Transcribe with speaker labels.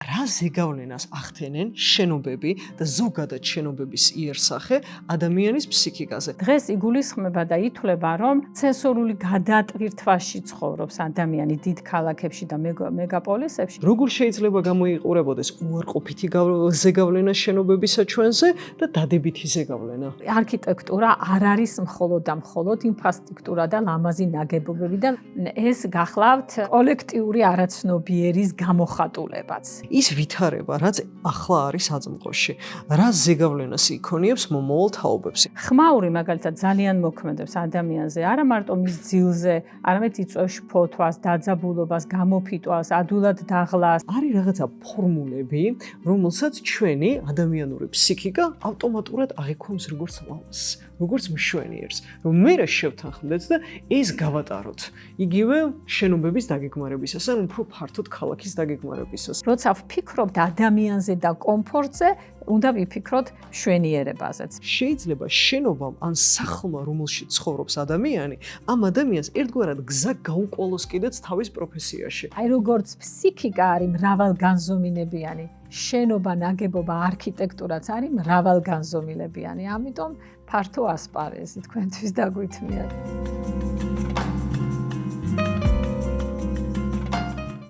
Speaker 1: რა ზეგავლენას ახდენენ შენობები და ზოგადად შენობების იერსახე ადამიანის ფსიქიკაზე.
Speaker 2: დღეს იგულისხმება და ითვლება, რომ სენსორული გადატვირთვაში ცხოვრობს ადამიანი დიდ ქალაქებში და მეგაპოლისებში.
Speaker 1: როგორ შეიძლება გამოიყურებოდეს უარყოფითი ზეგავლენა შენობებისა ჩვენზე და დადებითი ზეგავლენა?
Speaker 2: არქიტექტურა არ არის მხოლოდ და მხოლოდ ინფრასტრუქტურა და ლამაზი ნაგებობები და ეს გახლავთ კოლექტიური არაცნობიერის გამოხატულებაც.
Speaker 1: ის ვითარება, რაც ახლა არის საძმოში, რა ზეგავლენას იქონიებს მომავალ თაობებს.
Speaker 2: ხმაური მაგალითად ძალიან მოქმედებს ადამიანზე, არა მარტო მის ძილზე, არამედ იწვევს ფოთვას, დაძაბულობას, გამოფიტვას, ადვილად დაღლას.
Speaker 1: არის რაღაცა ფორმულები, რომელსაც ჩვენი ადამიანური ფსიქიკა ავტომატურად აღიქვამს როგორც ლამაზს, როგორც მშვენიერს, რომ მე რა შევთანხმდეთ და ეს გავატაროთ. იგივე შენობების დაგეგმარებისას, ან უფრო ფართოდ ქალაქის დაგეგმარებისას.
Speaker 2: როცა ვფიქრობთ ადამიანზე და კომფორტზე, უნდა ვიფიქროთ მშვენიერებაზეც.
Speaker 1: შეიძლება შენობამ ან სახლმა, რომელშიც ცხოვრობს ადამიანი, ამ ადამიანს ერთგვარად გზა გაუყოლოს კიდეც თავის პროფესიაში.
Speaker 2: აი როგორც ფსიქიკა არის მრავალგანზომილებიანი, შენობა, ნაგებობა, არქიტექტურაც არის მრავალგანზომილებიანი. ამიტომ ფართო ასპარეზი თქვენთვის დაგვითმიათ.